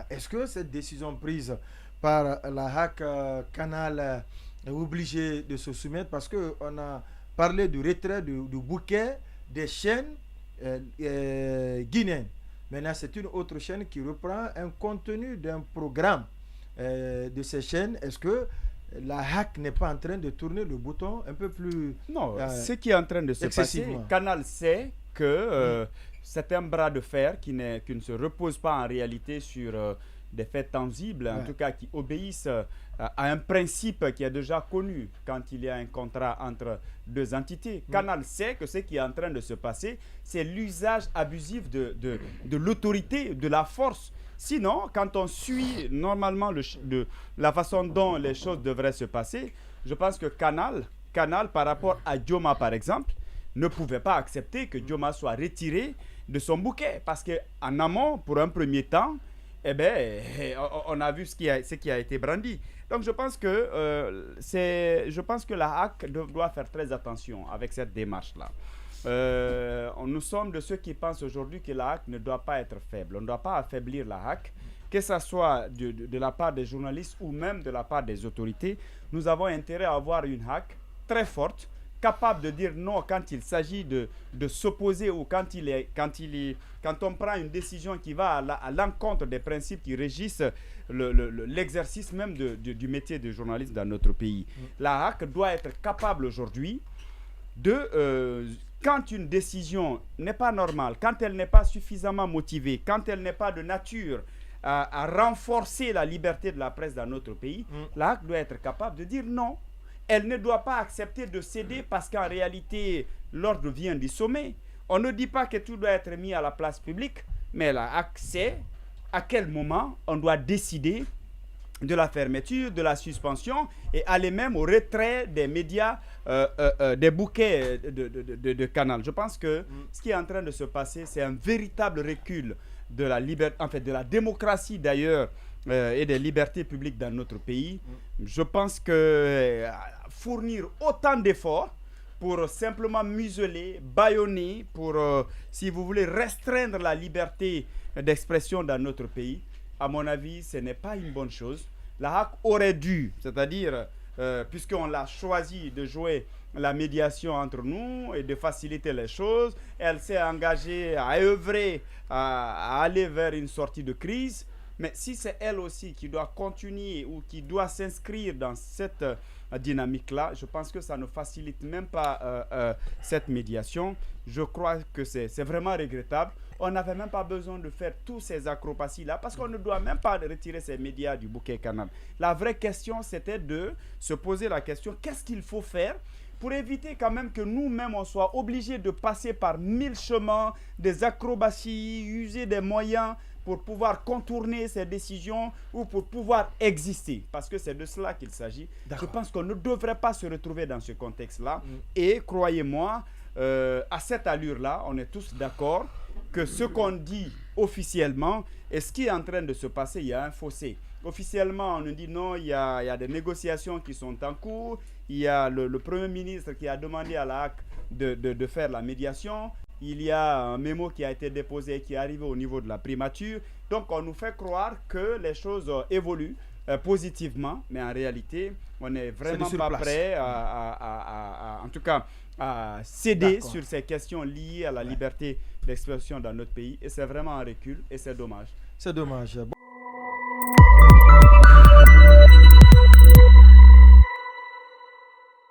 Est-ce que cette décision prise par la HAC Canal est obligée de se soumettre parce qu'on a parlé du retrait du bouquet des chaînes guinéennes. Maintenant, c'est une autre chaîne qui reprend un contenu d'un programme de ces chaînes. Est-ce que la HAC n'est pas en train de tourner le bouton un peu plus Non, ce qui est en train de se passer, Canal sait que c'est un bras de fer qui ne se repose pas en réalité sur des faits tangibles, en tout cas qui obéissent à un principe qui est déjà connu quand il y a un contrat entre deux entités. Canal sait que ce qui est en train de se passer, c'est l'usage abusif de l'autorité, de la force. Sinon, quand on suit normalement la façon dont les choses devraient se passer, je pense que Canal, par rapport à Dioma par exemple, ne pouvait pas accepter que Dioma soit retiré de son bouquet. Parce qu'en amont, pour un premier temps, eh ben, on a vu ce qui a été brandi. Donc je pense que la HAC doit faire très attention avec cette démarche-là. Nous sommes de ceux qui pensent aujourd'hui que la HAC ne doit pas être faible. On ne doit pas affaiblir la HAC, que ce soit de la part des journalistes ou même de la part des autorités. Nous avons intérêt à avoir une HAC très forte, capable de dire non quand il s'agit de s'opposer ou quand on prend une décision qui va à l'encontre des principes qui régissent l'exercice même du métier de journaliste dans notre pays. La HAC doit être capable aujourd'hui quand une décision n'est pas normale, quand elle n'est pas suffisamment motivée, quand elle n'est pas de nature à renforcer la liberté de la presse dans notre pays, la HAC doit être capable de dire non. Elle ne doit pas accepter de céder parce qu'en réalité, l'ordre vient du sommet. On ne dit pas que tout doit être mis à la place publique, mais la HAC sait à quel moment on doit décider de la fermeture, de la suspension et aller même au retrait des médias, des bouquets de Canal. Je pense que ce qui est en train de se passer, c'est un véritable recul de la liberté, en fait de la démocratie d'ailleurs, et des libertés publiques dans notre pays. Je pense que fournir autant d'efforts pour simplement museler, bâillonner, pour, si vous voulez, restreindre la liberté d'expression dans notre pays, à mon avis, ce n'est pas une bonne chose. La HAC aurait dû, c'est-à-dire, puisqu'on l'a choisi de jouer la médiation entre nous et de faciliter les choses, elle s'est engagée à œuvrer, à aller vers une sortie de crise. Mais si c'est elle aussi qui doit continuer ou qui doit s'inscrire dans cette dynamique-là, je pense que ça ne facilite même pas cette médiation. Je crois que c'est vraiment regrettable. On n'avait même pas besoin de faire tous ces acrobaties-là parce qu'on ne doit même pas retirer ces médias du bouquet Canal. La vraie question, c'était de se poser la question, qu'est-ce qu'il faut faire pour éviter quand même que nous-mêmes, on soit obligés de passer par 1000 chemins, des acrobaties, user des moyens pour pouvoir contourner ces décisions ou pour pouvoir exister. Parce que c'est de cela qu'il s'agit. Je pense qu'on ne devrait pas se retrouver dans ce contexte-là. Et croyez-moi, à cette allure-là, on est tous d'accord que ce qu'on dit officiellement et ce qui est en train de se passer, il y a un fossé. Officiellement, on nous dit non, il y a des négociations qui sont en cours. Il y a le Premier ministre qui a demandé à la HAC de faire la médiation. Il y a un mémo qui a été déposé qui est arrivé au niveau de la primature. Donc, on nous fait croire que les choses évoluent positivement, mais en réalité, on n'est vraiment pas prêt en tout cas, à céder sur ces questions liées à la liberté d'expression dans notre pays. Et c'est vraiment un recul et c'est dommage. C'est dommage.